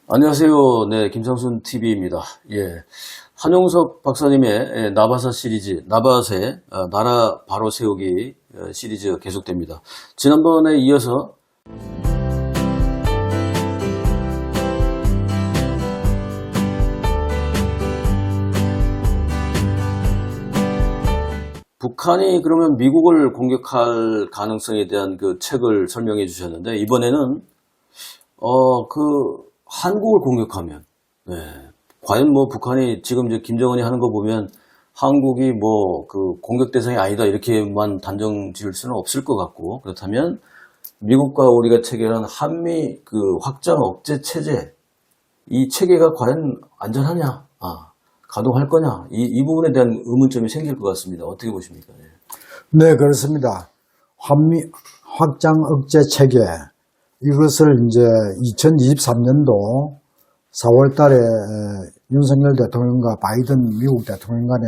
안녕하세요. 네, 김상순 TV입니다. 예. 한용석 박사님의 나바사 시리즈, 나바세, 나라 바로 세우기 시리즈 계속됩니다. 지난번에 이어서 북한이 그러면 미국을 공격할 가능성에 대한 그 책을 설명해 주셨는데, 이번에는, 한국을 공격하면, 네. 과연 뭐 북한이 지금 이제 김정은이 하는 거 보면 한국이 뭐 그 공격 대상이 아니다 이렇게만 단정 지을 수는 없을 것 같고, 그렇다면 미국과 우리가 체결한 한미 그 확장 억제 체제, 이 체계가 과연 안전하냐, 가동할 거냐, 이 부분에 대한 의문점이 생길 것 같습니다. 어떻게 보십니까? 네, 그렇습니다. 한미 확장 억제 체계, 이것을 이제 2023년도 4월 달에 윤석열 대통령과 바이든 미국 대통령 간에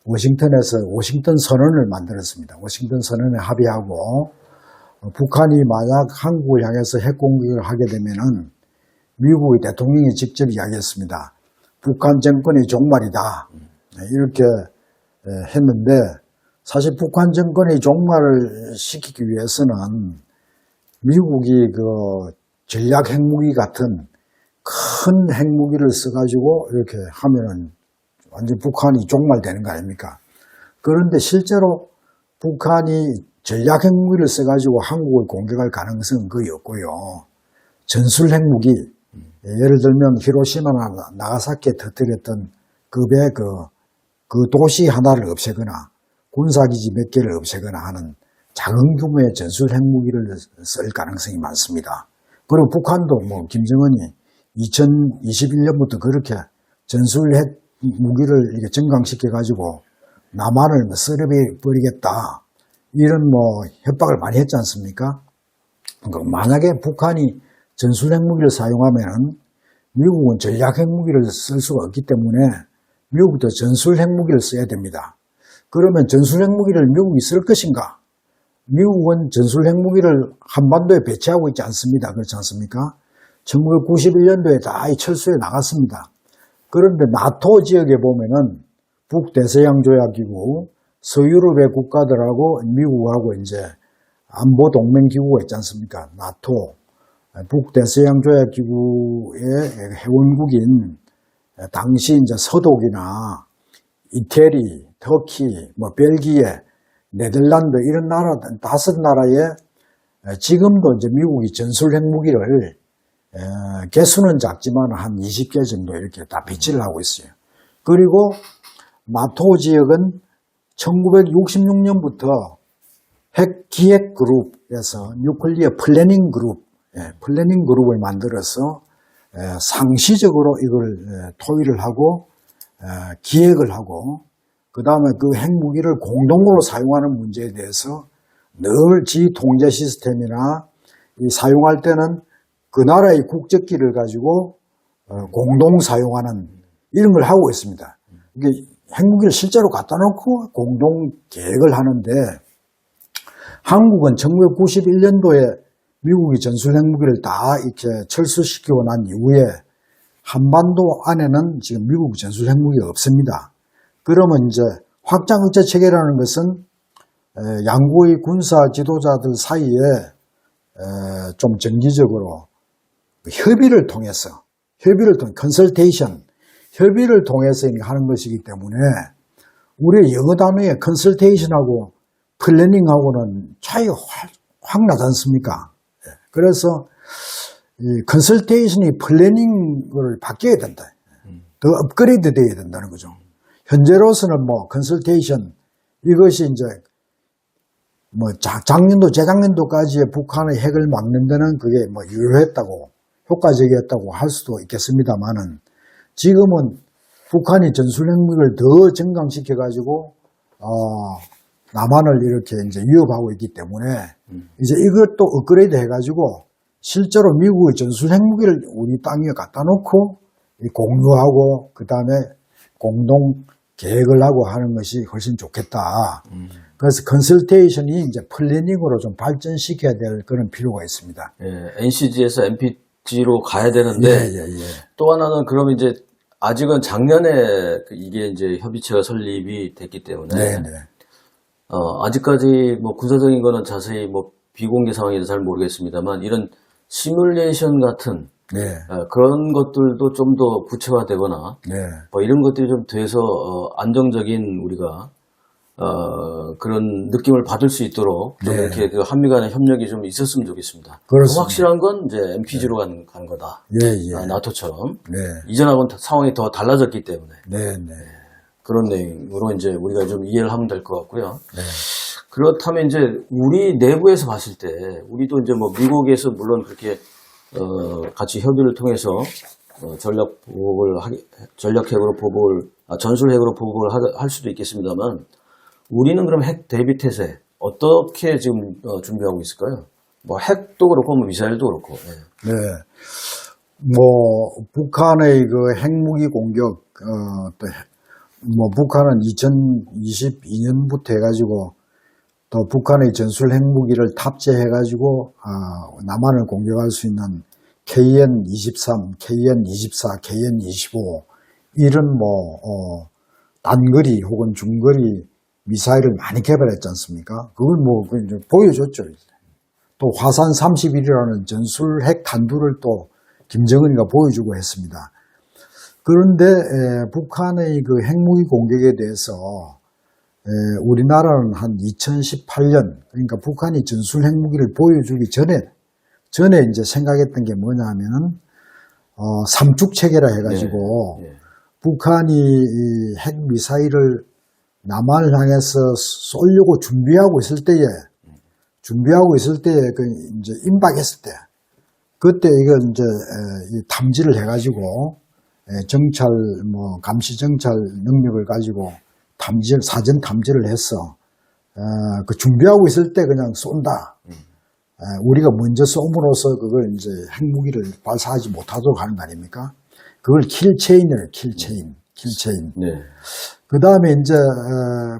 워싱턴에서 워싱턴 선언을 만들었습니다. 워싱턴 선언에 합의하고, 북한이 만약 한국을 향해서 핵 공격을 하게 되면은 미국의 대통령이 직접 이야기했습니다. 북한 정권의 종말이다. 이렇게 했는데, 사실 북한 정권의 종말을 시키기 위해서는 미국이 그 전략 핵무기 같은 큰 핵무기를 써가지고 이렇게 하면은 완전 북한이 종말되는 거 아닙니까? 그런데 실제로 북한이 전략 핵무기를 써가지고 한국을 공격할 가능성은 거의 없고요. 전술 핵무기, 예를 들면 히로시마나 나가사키에 터뜨렸던 급의 그 도시 하나를 없애거나 군사기지 몇 개를 없애거나 하는 작은 규모의 전술 핵무기를 쓸 가능성이 많습니다. 그리고 북한도 뭐 김정은이 2021년부터 그렇게 전술 핵무기를 이렇게 증강시켜가지고 남한을 썰어버리겠다 이런 뭐 협박을 많이 했지 않습니까? 만약에 북한이 전술 핵무기를 사용하면 미국은 전략 핵무기를 쓸 수가 없기 때문에 미국도 전술 핵무기를 써야 됩니다. 그러면 전술 핵무기를 미국이 쓸 것인가? 미국은 전술 핵무기를 한반도에 배치하고 있지 않습니다. 그렇지 않습니까? 1991년도에 다 철수해 나갔습니다. 그런데 나토 지역에 보면은 북대서양조약기구, 서유럽의 국가들하고 미국하고 이제 안보 동맹 기구가 있지 않습니까? 나토, 북대서양조약기구의 회원국인 당시 이제 서독이나 이태리, 터키, 뭐 벨기에, 네덜란드 이런 나라 5나라에 지금도 이제 미국이 전술 핵무기를 개수는 작지만 한 20개 정도 이렇게 다 배치를 하고 있어요. 그리고 나토 지역은 1966년부터 핵기획그룹에서 뉴클리어 플래닝 그룹을 만들어서 상시적으로 이걸 토의를 하고 기획을 하고 그 다음에 그 핵무기를 공동으로 사용하는 문제에 대해서 늘 지통제 시스템이나 사용할 때는 그 나라의 국적기를 가지고 공동 사용하는 이런 걸 하고 있습니다. 이게 핵무기를 실제로 갖다 놓고 공동 계획을 하는데 한국은 1991년도에 미국이 전술 핵무기를 다 이렇게 철수시키고 난 이후에 한반도 안에는 지금 미국 전술 핵무기가 없습니다. 그러면 이제 확장 억제 체계라는 것은 양국의 군사 지도자들 사이에 좀 정기적으로 협의를 통해서 컨설테이션, 협의를 통해서 하는 것이기 때문에 우리의 영어 단어의 컨설테이션하고 플래닝하고는 차이가 확 나지 않습니까? 그래서 이 컨설테이션이 플래닝을 바뀌어야 된다. 더 업그레이드 되어야 된다는 거죠. 현재로서는 뭐 컨설테이션 이것이 이제 뭐 작년도 재작년도까지의 북한의 핵을 막는 데는 그게 뭐 유효했다고 효과적이었다고 할 수도 있겠습니다만은 지금은 북한이 전술 핵무기를 더 증강시켜 가지고 남한을 이렇게 이제 위협하고 있기 때문에 이제 이것도 업그레이드 해가지고 실제로 미국의 전술 핵무기를 우리 땅에 갖다 놓고 공유하고 그 다음에 공동 계획을 하고 하는 것이 훨씬 좋겠다. 그래서 컨설테이션이 이제 플래닝으로 좀 발전시켜야 될 그런 필요가 있습니다. 예, NCG에서 목적지로 가야 되는데 또 하나는 그럼 이제 아직은 작년에 이게 이제 협의체가 설립이 됐기 때문에 아직까지 뭐 군사적인 거는 자세히 뭐 비공개 상황이라서 잘 모르겠습니다만 이런 시뮬레이션 같은 그런 것들도 좀 더 구체화되거나 뭐 이런 것들이 좀 돼서 안정적인 우리가 그런 느낌을 받을 수 있도록 좀 이렇게 그 한미 간의 협력이 좀 있었으면 좋겠습니다. 확실한 건 이제 MPG로 가는 거다. 나토처럼. 이전하고는 상황이 더 달라졌기 때문에. 그런 내용으로 이제 우리가 좀 이해를 하면 될 것 같고요. 그렇다면 이제 우리 내부에서 봤을 때 우리도 이제 뭐 미국에서 물론 그렇게 같이 협의를 통해서 전략핵으로 보복을 전술핵으로 보복을 할 수도 있겠습니다만 우리는 그럼 핵 대비 태세 어떻게 지금 준비하고 있을까요? 뭐 핵도 그렇고 뭐 미사일도 그렇고. 뭐 북한의 그 핵무기 공격 뭐 북한은 2022년부터 해가지고 또 북한의 전술 핵무기를 탑재해가지고 남한을 공격할 수 있는 KN-23, KN-24, KN-25 이런 뭐 단거리 혹은 중거리 미사일을 많이 개발했지 않습니까? 그걸 뭐 보여줬죠. 또 화산 31이라는 전술 핵 탄두를 또 김정은이가 보여주고 했습니다. 그런데 북한의 그 핵무기 공격에 대해서 우리나라는 한 2018년 그러니까 북한이 전술 핵무기를 보여주기 전에 이제 생각했던 게 뭐냐면은 삼축 체계라 해가지고 북한이 이 핵 미사일을 남한을 향해서 쏘려고 준비하고 있을 때에 그 이제 임박했을 때 그때 이거 이제 탐지를 해가지고 정찰 뭐 감시 정찰 능력을 가지고 사전 탐지를 했어. 그 준비하고 있을 때 그냥 쏜다. 우리가 먼저 쏘므로써 그걸 이제 핵무기를 발사하지 못하도록 하는 거 아닙니까? 그걸 킬체인이에요. 킬체인. 그 다음에 이제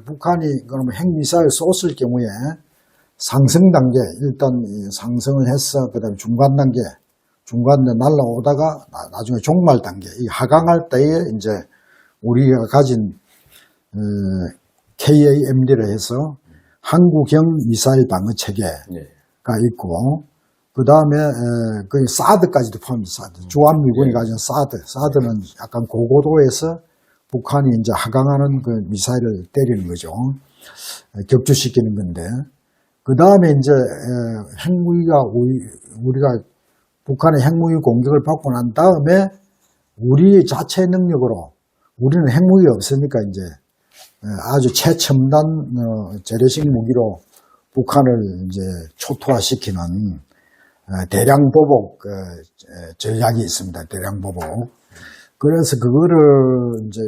북한이 그러면 핵미사일 쏘았을 경우에 상승 단계 일단 상승을 했어. 그 다음에 중간에 날라오다가 나중에 종말 단계 이 하강할 때에 이제 우리가 가진 KAMD를 해서 항구경 미사일 방어 체계가 있고 그 다음에 그 사드까지도 포함입니다. 주한미군이 가진 사드는 약간 고고도에서 북한이 이제 하강하는 그 미사일을 때리는 거죠. 격추시키는 건데 그 다음에 이제 핵무기가 우리가 북한의 핵무기 공격을 받고 난 다음에 우리 자체 능력으로 우리는 핵무기가 없으니까 이제 아주 최첨단 재래식 무기로 북한을 이제 초토화시키는 대량 보복 전략이 있습니다. 대량 보복. 그래서 그거를 이제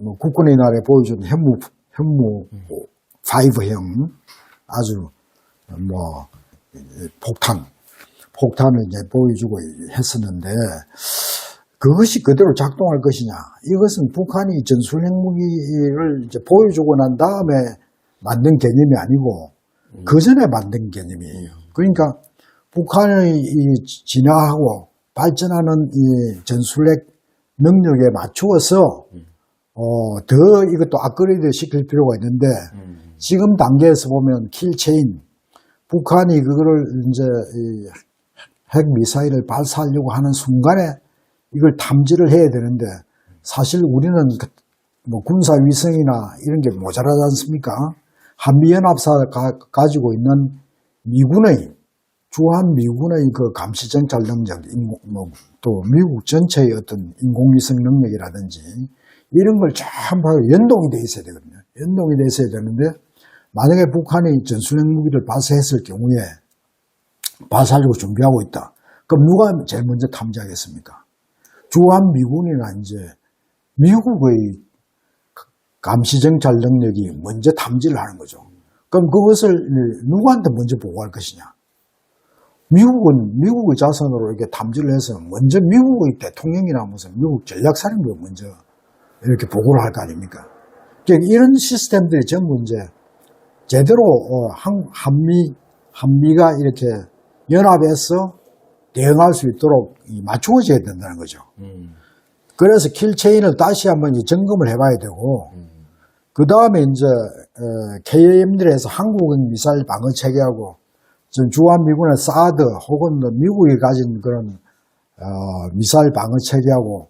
뭐 국군의 날에 보여준 현무 5형 아주 뭐 폭탄을 이제 보여주고 했었는데 그것이 그대로 작동할 것이냐? 이것은 북한이 전술 핵무기를 이제 보여주고 난 다음에 만든 개념이 아니고 그 전에 만든 개념이에요. 그러니까 북한의 이 진화하고 발전하는 이 전술핵 능력에 맞추어서 더 이것도 업그레이드 시킬 필요가 있는데 지금 단계에서 보면 킬체인 북한이 그거를 이제 이 핵 미사일을 발사하려고 하는 순간에 이걸 탐지를 해야 되는데 사실 우리는 뭐 군사 위성이나 이런 게 모자라지 않습니까? 한미연합사가 가지고 있는 주한미군의 그 감시정찰 능력, 또 미국 전체의 어떤 인공위성 능력이라든지 이런 걸 전부 연동이 돼 있어야 되거든요. 연동이 돼 있어야 되는데 만약에 북한이 전술핵 무기를 발사했을 경우에 발사하려고 준비하고 있다. 그럼 누가 제일 먼저 탐지하겠습니까? 주한미군이나 이제 미국의 감시정찰 능력이 먼저 탐지를 하는 거죠. 그럼 그것을 누구한테 먼저 보고할 것이냐? 미국의 자산으로 이렇게 탐지를 해서 먼저 미국의 대통령이나 무슨 미국 전략사령부에 먼저 이렇게 보고를 할 거 아닙니까? 그러니까 이런 시스템들이 전부 이제 제대로 한미가 이렇게 연합해서 대응할 수 있도록 맞추어져야 된다는 거죠. 그래서 킬체인을 다시 한번 이제 점검을 해봐야 되고, 그 다음에 이제 KAM들에서 한국은 미사일 방어 체계하고 지금 주한미군의 사드 혹은 미국이 가진 그런 미사일 방어 체계하고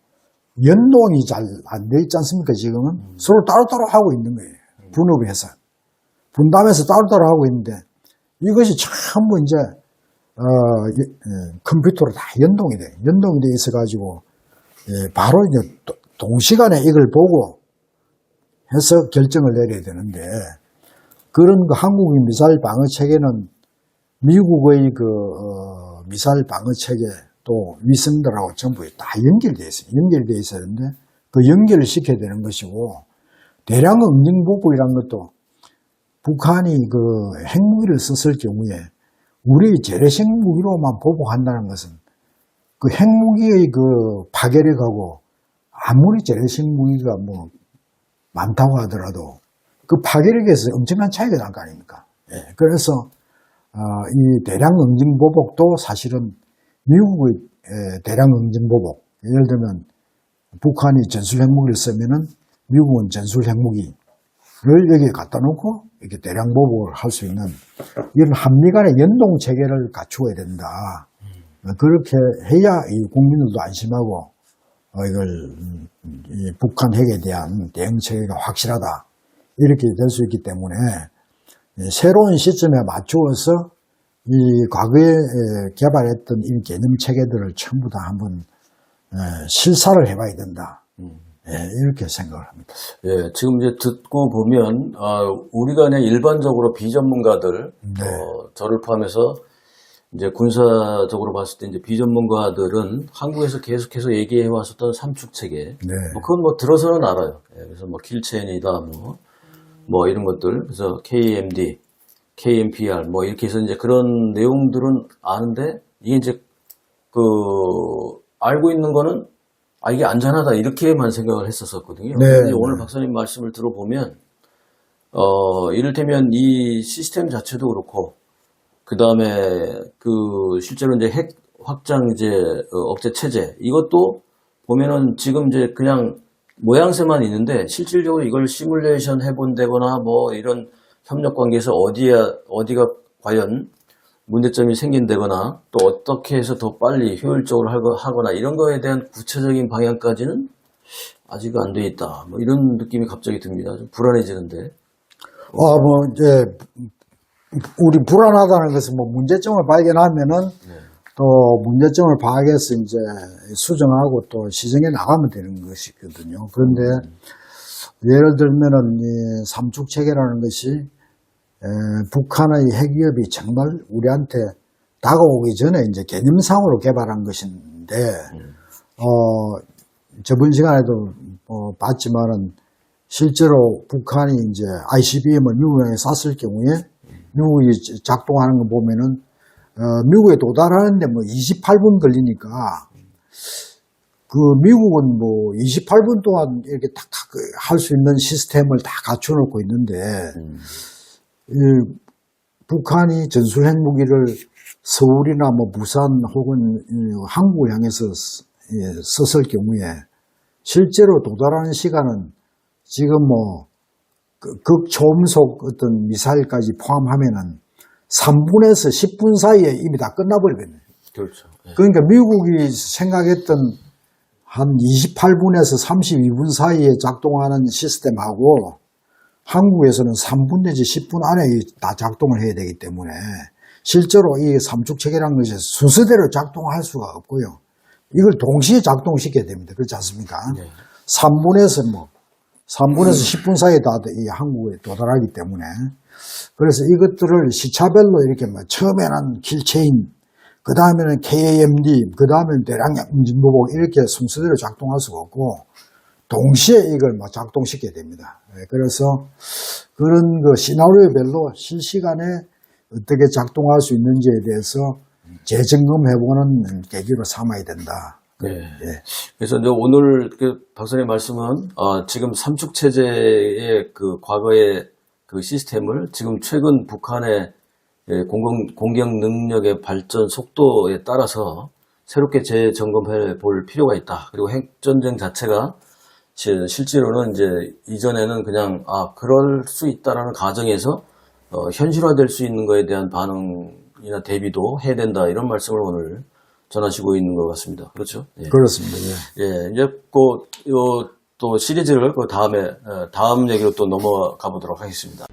연동이 잘 안 돼 있지 않습니까? 지금은 서로 따로따로 하고 있는 거예요. 분업해서 분담해서 따로따로 하고 있는데 이것이 전부 이제 컴퓨터로 다 연동이 돼 있어가지고 바로 이제 동시간에 이걸 보고 해서 결정을 내려야 되는데 그런 그 한국의 미사일 방어 체계는 미국의 미사일 방어 체계 또 위성들하고 전부 다 연결되어 있어요. 연결되어 있어야 되는데 그 연결을 시켜야 되는 것이고 대량 응징보고이라는 것도 북한이 그 핵무기를 썼을 경우에 우리 재래식 무기로만 보복한다는 것은 그 핵무기의 그 파괴력하고 아무리 재래식 무기가 뭐 많다고 하더라도 그 파괴력에서 엄청난 차이가 날 거 아닙니까? 예, 그래서 이 대량 응징보복도 사실은 미국의 대량 응징보복, 예를 들면 북한이 전술 핵무기를 쓰면은 미국은 전술 핵무기를 여기에 갖다 놓고 이렇게 대량 보복을 할 수 있는 이런 한미 간의 연동 체계를 갖추어야 된다. 그렇게 해야 이 국민들도 안심하고 이걸 이 북한 핵에 대한 대응 체계가 확실하다. 이렇게 될 수 있기 때문에 새로운 시점에 맞추어서 이 과거에 개발했던 이 개념 체계들을 전부 다 한번 실사를 해봐야 된다. 이렇게 생각을 합니다. 예, 지금 이제 듣고 보면 우리가 그냥 일반적으로 비전문가들, 저를 포함해서 이제 군사적으로 봤을 때 이제 비전문가들은 한국에서 계속해서 얘기해 왔었던 삼축 체계, 그건 뭐 들어서는 알아요. 예, 그래서 뭐 킬체인이다, 뭐 이런 것들, 그래서 KMD, KMPR, 뭐 이렇게 해서 이제 그런 내용들은 아는데 이게 이제 알고 있는 거는 이게 안전하다 이렇게만 생각을 했었거든요. 근데 오늘 박사님 말씀을 들어보면 이를테면 이 시스템 자체도 그렇고 그 다음에 실제로 이제 핵 확장 억제 체제 이것도 보면은 지금 이제 그냥 모양새만 있는데 실질적으로 이걸 시뮬레이션 해본다거나 뭐 이런 협력 관계에서 어디가 과연 문제점이 생긴다거나 또 어떻게 해서 더 빨리 효율적으로 하거나 이런 거에 대한 구체적인 방향까지는 아직 안 돼 있다. 뭐 이런 느낌이 갑자기 듭니다. 좀 불안해지는데. 이제 우리 불안하다는 것은 뭐 문제점을 발견하면은 또 문제점을 파악해서 이제 수정하고 또 시정해 나가면 되는 것이거든요. 그런데 예를 들면은 이 삼축 체계라는 것이 북한의 핵위협이 정말 우리한테 다가오기 전에 이제 개념상으로 개발한 것인데, 저번 시간에도 봤지만은 실제로 북한이 이제 ICBM을 미국에 쐈을 경우에 미국이 작동하는 거 보면은 미국에 도달하는데 뭐 28분 걸리니까 그 미국은 뭐 28분 동안 이렇게 탁탁 할 수 있는 시스템을 다 갖춰 놓고 있는데 북한이 전술 핵무기를 서울이나 뭐 부산 혹은 한국을 향해서 썼을 경우에 실제로 도달하는 시간은 지금 뭐 극초음속 어떤 미사일까지 포함하면은 3분에서 10분 사이에 이미 다 끝나버리거든요. 그렇죠. 그러니까 미국이 생각했던 한 28분에서 32분 사이에 작동하는 시스템하고 한국에서는 3분 내지 10분 안에 다 작동을 해야 되기 때문에 실제로 이 삼축 체계라는 것이 순서대로 작동할 수가 없고요. 이걸 동시에 작동시켜야 됩니다. 그렇지 않습니까? 3분에서 10분 사이에 다 이 한국에 도달하기 때문에 그래서 이것들을 시차별로 이렇게 처음에는 킬체인, 그 다음에는 KAMD, 그 다음에는 대량 응징보복 이렇게 순서대로 작동할 수가 없고 동시에 이걸 작동시켜야 됩니다. 그래서 그런 그 시나리오별로 실시간에 어떻게 작동할 수 있는지에 대해서 재점검해보는 계기로 삼아야 된다. 네. 그래서 이제 오늘 박사님 말씀은 지금 삼축 체제의 과거의 시스템을 지금 최근 북한의 공격 능력의 발전 속도에 따라서 새롭게 재점검해 볼 필요가 있다. 그리고 핵전쟁 자체가 실제로는 이제 이전에는 그냥 그럴 수 있다라는 가정에서 현실화될 수 있는 거에 대한 반응이나 대비도 해야 된다. 이런 말씀을 오늘 전하시고 있는 것 같습니다. 그렇죠? 예. 그렇습니다. 예. 예, 이제 또 시리즈를 다음 얘기로 또 넘어가 보도록 하겠습니다.